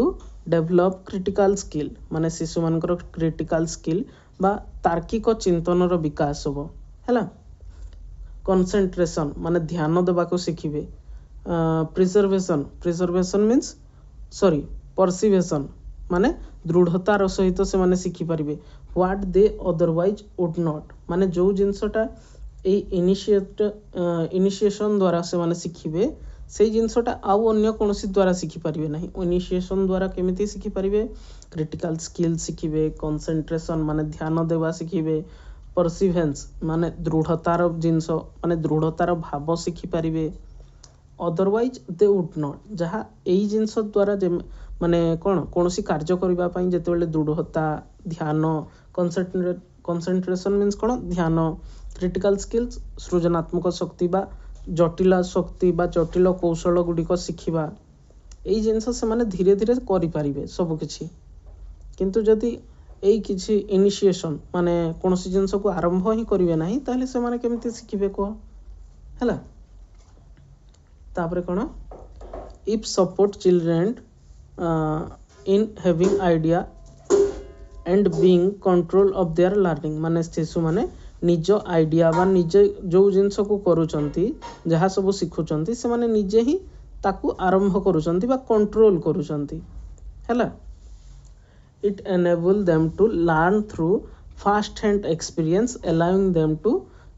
develop critical skill माने शिशु मानकर क्रिटिकल स्किल बा तार्किक चिंतन रो विकास हो हैला कंसंट्रेशन माने ध्यान देबा को शिखिबे प्रिजर्वेशन मीन्स परसिवेशन माने दृढ़तार सहित से माने शिखि पारिबे what they otherwise would not माने जो जिंसटा ए इनिशिएशन द्वारा से माने शिखिबे से जिंसटा आउ अन्य कोनोसी द्वारा शिखि पारिबे नाही इनिशिएशन द्वारा केमिति शिखि पारिबे क्रिटिकल स्किल शिखिबे कंसंट्रेशन माने ध्यान देबा शिखिबे परसिवेंस माने दृढ़तार जिंस माने दृढ़तार भाव शिखि पारिबे अदरवाइज दे वुड नॉट जहाँ एई जिंस द्वारा माने कोनोसी कार्य करबा पई जते बेले दृढ़ता ध्यान कंसंट्रेशन मीन्स ध्यान क्रिटिकल स्किल्स सृजनात्मक शक्ति बा जटिल शक्ति बा जटिल कौशल गुड़िक शिखिबा एई जिंस से माने धीरे धीरे करि पारिबे सब किछि किंतु जदि एई किछि इनिशिएशन माने कोनोसी जिंस को आरंभ ही करिवे नाही ताले से माने केमिति शिखिबे को हला तापरे कोन if support children in having idea and being control of their learning माने शिशु माने निज आइडिया बा निजे जो जिंस को करूचंती जहा सब शिखुचंती से माने निजे ही ताकू आरंभ करूचंती बा कंट्रोल करूचंती हला it enable them to learn through first hand experience allowing them to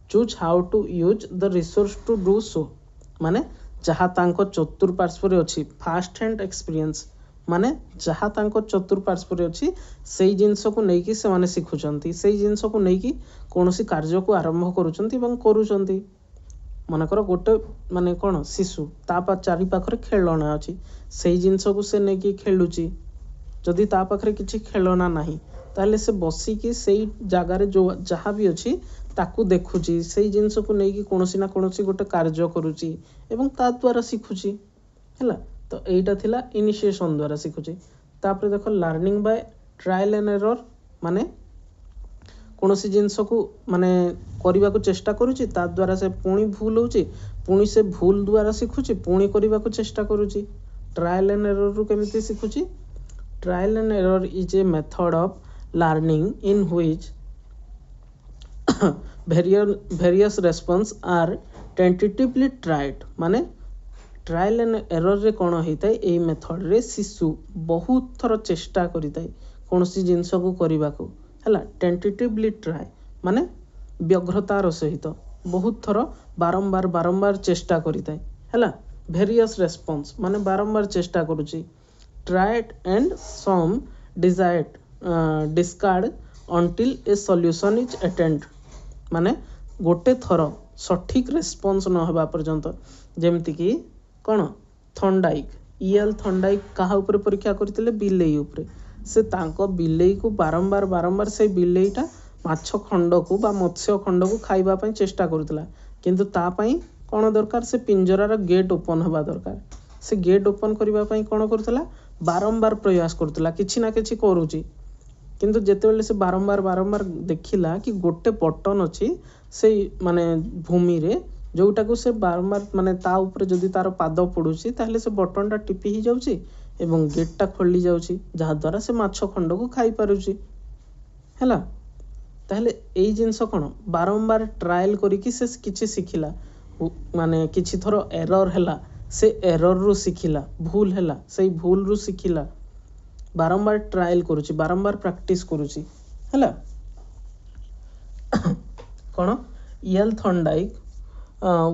choose how to use the resource to do so माने जहा तांको चतुर्पार्श्व रे अछि फास्ट हैंड एक्सपीरियंस माने जहा तांको चतुर्पार्श्व रे अछि सेई जिंस को नै कि से माने सिखुचंती सेई जिंस को नै कि कोनोसी कार्य को आरंभ करूचंती एवं करूचंती मनकर गोटे माने कोन शिशु ता चारि पाखरे खेलना अछि सेई जिंस को से नै कि खेलुची जदि ता पाखरे किछि खेलना नाही ताले से बसी कि सेई जागा रे जो जहा भी अछि ताकू देखुची सेई जिंस को नै कि कोनोसी ना कोनोसी गोटे कार्य करूची एवं ता द्वारा सिखुची हैला तो एटा थिला इनिशिएशन द्वारा सिखुची तापरे देखो learning by trial and error माने कोनोसी जिंस को माने करिबा को चेष्टा करूची ता द्वारा से पुणी भूल होची पुणी से भूल द्वारा सिखुची पुणी करिबा को चेष्टा करूची ट्रायल एंड एरर रु केमिति सिखुची trial and error is a method of learning in which various response are tentatively tried माने ट्रायल एंड एरर रे कोन होइताय एई मेथड रे शिशु बहुत थर चेष्टा करिताय कोनोसी जिंस को करिबा को हला टेंटेटिवली ट्राई माने व्यग्रतार सहित बहुत थर बारंबार बारंबार चेष्टा करिताय हला वेरियस रेस्पॉन्स माने बारंबार चेष्टा करूची tried and some desired discard until a solution is attained माने गोटे थर सठिक रेस्पॉन्स न होबा पर्यंत जेमति कि कोन थंडाइक ईएल थंडाइक कहा ऊपर परीक्षा करथिले बिलेई ऊपर से तांको बिलेई को बारंबार बारंबार से बिलेईटा माछ खंड को बा मत्स्य खंड को खाइबा पई चेष्टा करथिला किंतु ता पई कोन दरकार से पिंजरार गेट ओपन होबा दरकार से गेट ओपन करबा पई कोन करथिला बारंबार प्रयास करथिला किछि ना किछि करूची किंतु जेतेबेले से बारंबार बारंबार देखिला कि गोटे बटन अछि से माने भूमि रे जोटा को से बारंबार माने ता ऊपर जदी तार पाद पडुची ताहले से बटन टा टिपी ही जाउची एवं गेट टा खोली जाउची जहा द्वारा से माछ खंड को खाई पारुची हैला ताहले एई जिंस कोन बारंबार ट्रायल करी कि से किछि सिखिला माने किछि थरो एरर हैला से एरर रु सिखिला भूल हैला से भूल रु सिखिला बारंबार ट्रायल करूची बारंबार प्रैक्टिस करूची हैला कोन EL Thorndike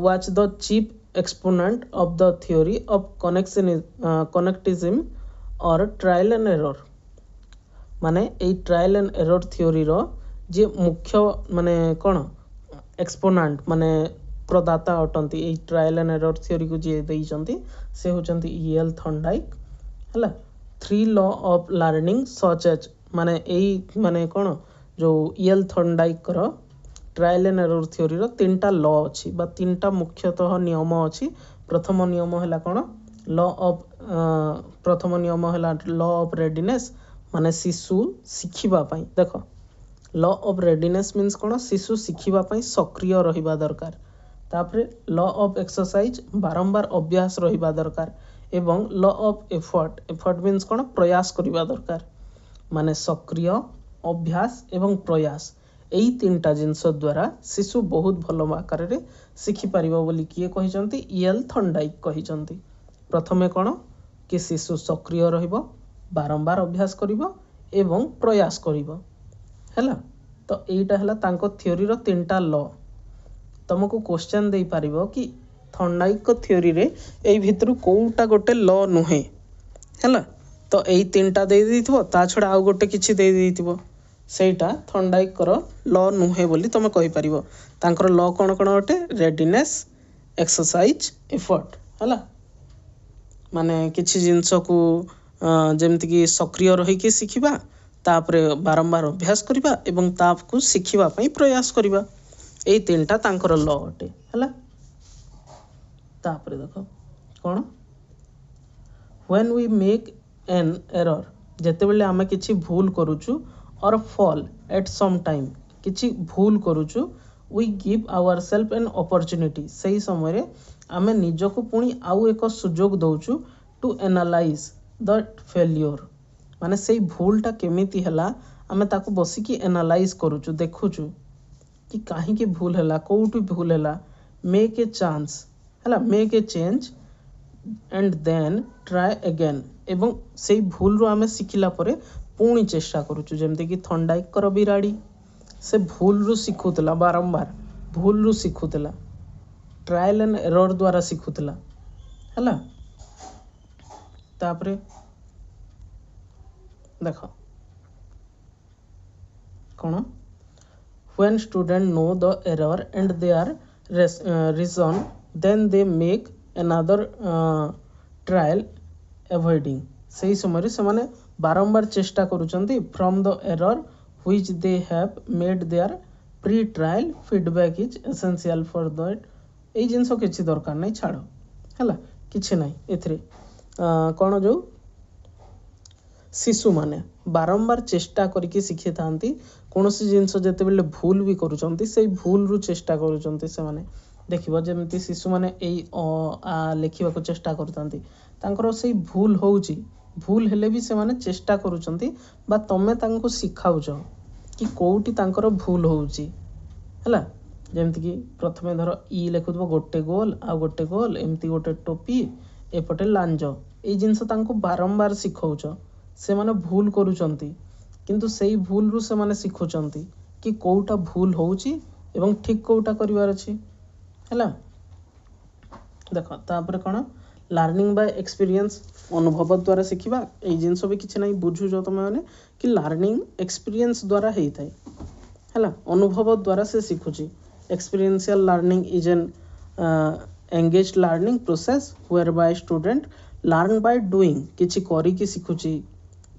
was the chief exponent of the theory of connectionism और ट्रायल एंड एरर माने ए ट्रायल एंड एरर थ्योरी रो जे मुख्य माने कोन एक्सपोनेंट माने प्रदाता अटंती ए ट्रायल एंड एरर थ्योरी को जे देइचंती से होचंती ईएल थॉर्नडाइक हला 3 law of learning such as माने एई माने कोन जो ईएल थॉर्नडाइक करो ट्रायल एंड एरर थ्योरी रो तीनटा लॉ अछि बा तीनटा मुख्यतः नियम अछि प्रथम नियम हैला कोन लॉ ऑफ प्रथम नियम हैला लॉ ऑफ रेडीनेस माने शिशु सिखिबा पई देखो लॉ ऑफ रेडीनेस मींस कोन शिशु सिखिबा पई सक्रिय रहिबा दरकार तापरे लॉ ऑफ एक्सरसाइज बारंबार अभ्यास रहिबा दरकार एवं लॉ ऑफ एफर्ट मींस कोन प्रयास करिबा दरकार माने सक्रिय अभ्यास एवं प्रयास एई तीनटा जिंस द्वारा शिशु बहुत भलो आकार रे सिखि परिबो बोली किए कहिसंती ईएल थॉर्नडाइक कहिसंती प्रथमे कोन कि शिशु सक्रिय रहिबो बारंबार अभ्यास करिबो एवं प्रयास करिबो हैला तो एटा हैला तांको थ्योरी रो तीनटा लॉ तुमको क्वेश्चन दे पारिबो कि थॉर्नडाइक को थ्योरी रे एई भितरु कोउटा गोटे लॉ नुहे हैला तो एई तीनटा दे देथिबो ता छडा आ गोटे किछि दे देथिबो सेटा थॉर्नडाइक करो लॉ नुहे बोली तुम कहि पारिबो तांकर लॉ कोन कोन अटे रेडीनेस एक्सरसाइज एफर्ट हैला माने किछि जिंस को जेमति कि सक्रिय रही कि सिखिबा तापरे बारंबार अभ्यास करिबा एवं तापको सिखिबा पई प्रयास करिबा ए तीनटा तांकर लॉ अटे हैला तापरे देखो कोन when we make an error जेते बेले आमे किछि भूल करूछु or fall at some time किछि भूल करूछु we give ourselves an opportunity सही समय आमे निजको पुणी आउ एक सुजोग दउछु to analyze that failure माने सही भूलटा केमिति हला आमे ताको बसिकी एनालाइज करूछु देखुछु कि काहे के भूल हला कोउठी भूल हला मेक ए चांस हला make a change and then try again एवं सही भूल रो आमे सिखिला परे पुणी चेष्टा करूछु जेमते कि थंडाइकर बिराड़ी से भूल रू सिखुतला बारंबार भूल रू सिखुतला ट्रायल एंड एरर द्वारा सिखुतला हला तापरे देखो कौन when student know the error and their reason then they make another trial avoiding सही समय से माने बारंबार चेष्टा करूचंती from the error which they have made their pre trial feedback is essential for that एई जिंस किछि दरकार नै छाड़ो हला किछि नै एथरे कोन जो शिशु माने बारंबार चेष्टा करके शिखि थांती कोनोसी जिंस जते बेले भूल भी करूचंती सेई भूल रु चेष्टा करूचंती से माने देखिबो जेमति शिशु माने एई आ लेखिबा को चेष्टा करतांती तांकर सेई भूल होउची भूल हेले भी से माने चेष्टा करूचंती बा तमे तांको सिखाउचो कि कोउटी तांकर भूल होउची हला जेमति कि प्रथमे धर ई लेखुतबो गोटे गोल एमति गोटे टोपी एपटे लांजो एई जिंस तांको बारंबार सिखाउचो से माने भूल करूचंती किंतु सेई भूल रु से माने सिखुचंती कि कोउटा भूल होउची एवं ठीक कोउटा करिवार अछि हला देखो तापर कोन लर्निंग बाय एक्सपीरियंस अनुभव द्वारा सिखिबा एई जिंस भी किछ नै बुझु जो तमे माने कि लर्निंग एक्सपीरियंस द्वारा हेई थाई हला अनुभव द्वारा से सिखुची experiential learning is an engaged learning process whereby student learn by doing किछि करी कि सिखुची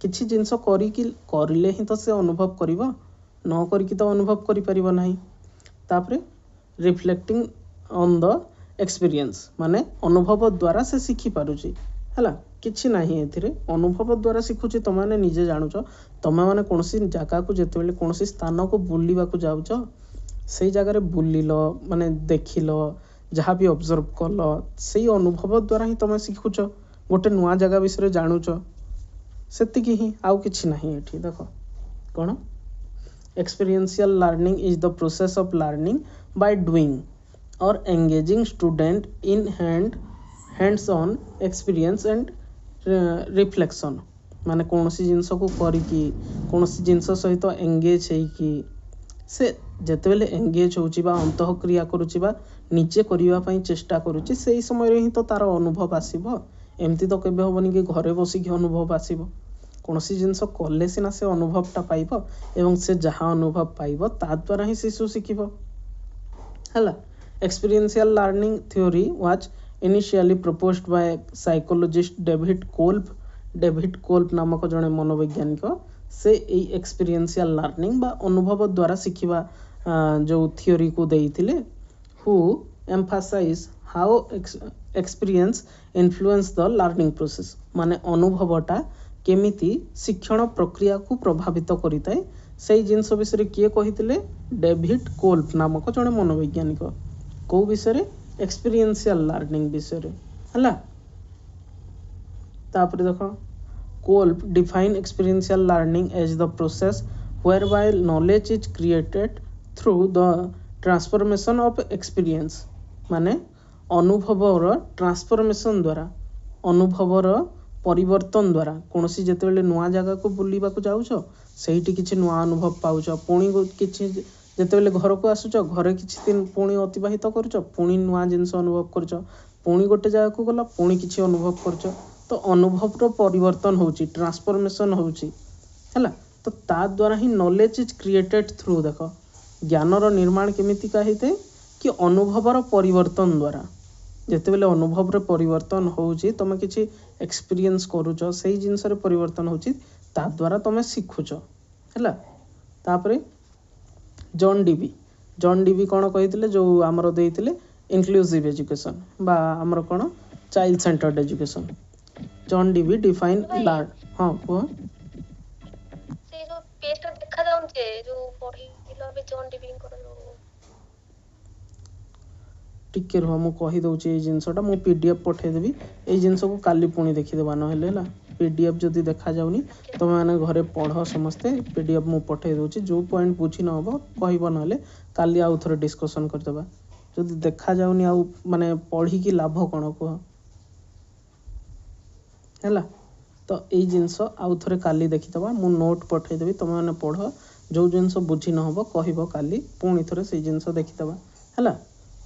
किछि जिंस करी कि करिले ही तो से अनुभव करिवो न करी कि तो अनुभव करि परिबो नाही तापरे रिफ्लेक्टिंग ऑन द एक्सपीरियंस माने अनुभव द्वारा से सिखि पारुची हला किछि नाही एथिरे अनुभव द्वारा सिखुची त माने निजे जानुचो तमे माने कोनसी जगह को जेते बेले कोनसी स्थान को बुलिबा को जाउचो सेई जगह रे बुलिलो माने देखिलो जहाँ भी ऑब्जर्व कलो सेई अनुभव द्वारा ही तमे सिखुचो गोटे नुआ जगह विषय जानुचो सेतिकी ही आउ किछि नाही एठी देखो कोन experiential learning is the process of learning by doing और engaging student in hands on experience and reflection माने कोनोसी जिंस को करी कि कोनोसी जिंस सहित एंगेज है कि से जेते बेले एंगेज होउची बा अंतः क्रिया करूची बा नीचे करिवा पई चेष्टा करूची सेही समय रे ही तो तार अनुभव आसीबो एमती तो केबे होबनी कि घरे बसी कि अनुभव आसीबो कोनोसी जिंस कले सिना से अनुभवटा पाइबो एवं से जहां अनुभव पाइबो ता द्वारा ही शिशु सिखिबो हला experiential learning theory was initially proposed by psychologist David Kolb नामक जने मनोवैज्ञानिक से एई एक्सपीरियंशियल लर्निंग बा अनुभव द्वारा सिखिबा जो थ्योरी को देइथिले who emphasise how experience influence the learning process माने अनुभवटा केमिति शिक्षण प्रक्रिया को प्रभावित करिताय सेई जिंस विषय किए कहिथिले डेविड कोल्ब नामक जने मनोवैज्ञानिक को विषय एक्सपीरियंशियल लर्निंग विषय हला तापर देखो Kolb define experiential learning as the process whereby knowledge is created through the transformation of experience माने अनुभवर ट्रांसफॉर्मेशन द्वारा अनुभवर परिवर्तन द्वारा कोनोसी जेते बेले नुआ जगह को बुलिबा को जाउछो सेहिटी किछि नुआ अनुभव पाउछो पुणी किछि जेते बेले घर को आसुछो घरे किछि दिन पुणी अतिबाहित करूछो पुणी नुआ जिंस अनुभव करूछो पुणी गोटे जगह को गला पुणी किछि अनुभव करूछो तो अनुभव रो परिवर्तन होउची ट्रांसफॉर्मेशन होउची हला तो ता द्वारा ही नॉलेज इज क्रिएटेड थ्रू देखो ज्ञान रो निर्माण केमिति का हेते कि अनुभवर परिवर्तन द्वारा जेते बेले अनुभव रे परिवर्तन होउची तमे किछि एक्सपीरियंस करूछो सेही जिंस रे परिवर्तन होउची ता द्वारा तमे सिखुछो हला तापरे जॉन डीबी कोन कहितले जो हमरो देइतले इंक्लूसिव एजुकेशन बा हमरो कोन child centred education John Dewey define learn हां को से जो पेस्ट देखा କହିଲ ବି ଜନ୍ ଡିଭିଙ୍କର ଟିକେ ରୁହ ମୁଁ କହିଦେଉଛି ଏଇ ଜିନିଷଟା ମୁଁ PDF ପଠାଇଦେବି ଏଇ ଜିନିଷକୁ କାଲି ପୁଣି ଦେଖିଦେବା ନହେଲେ ହେଲା PDF ଯଦି ଦେଖାଯାଉନି ତୁମେମାନେ ଘରେ ପଢ଼ ସମସ୍ତେ PDF ମୁଁ ପଠାଇ ଦେଉଛି ଯେଉଁ ପଏଣ୍ଟ ବୁଝି ନ ହେବ କହିବ ନହେଲେ କାଲି ଆଉ ଥରେ ଡିସ୍କସନ୍ କରିଦେବା ଯଦି ଦେଖାଯାଉନି ଆଉ ମାନେ ପଢ଼ିକି ଲାଭ କ'ଣ କୁହ ହେଲା ତ ଏଇ ଜିନିଷ ଆଉ ଥରେ କାଲି ଦେଖିଦେବା ମୁଁ ନୋଟ୍ ପଠାଇଦେବି ତୁମେମାନେ ପଢ଼ ଯେଉଁ ଜିନିଷ ବୁଝି ନ ହେବ କହିବ କାଲି ପୁଣି ଥରେ ସେଇ ଜିନିଷ ଦେଖିଦେବା ହେଲା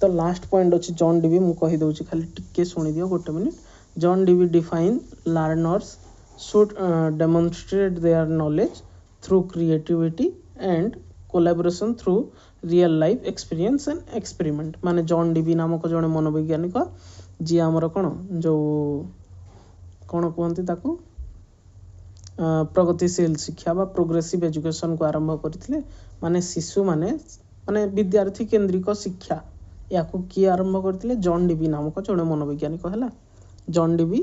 ତ ଲାଷ୍ଟ ପଏଣ୍ଟ ଅଛି ଜନ୍ ଡିଭି ମୁଁ କହିଦେଉଛି ଖାଲି ଟିକେ ଶୁଣିଦିଅ ଗୋଟେ minute John Dewey define learners should demonstrate their knowledge through creativity and collaboration through real life experience and experiment माने जॉन डीवी नामक जड़े मनोवैज्ञानिक जी आमर कौन जो कौन कहते ताकू प्रगतिशील शिक्षा बा प्रोग्रेसिव एजुकेशन को आरंभ करथिले माने शिशु माने माने विद्यार्थी केंद्रिक शिक्षा या को की आरंभ करथिले जॉन डीवी नामक जड़े मनोवैज्ञानिक हैला जॉन डीवी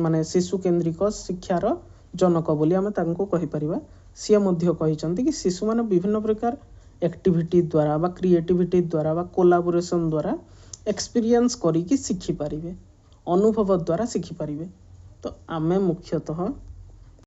माने शिशु केंद्रिक शिक्षार जनक बोली आमे तांको कहि परिबा सिया मध्य कहिसंती कि शिशु माने विभिन्न प्रकार एक्टिविटी द्वारा बा क्रिएटिविटी द्वारा बा कोलाबोरेशन द्वारा एक्सपीरियंस करी कि शिखि परिबे अनुभव द्वारा शिखि परिबे तो आमे मुख्यतः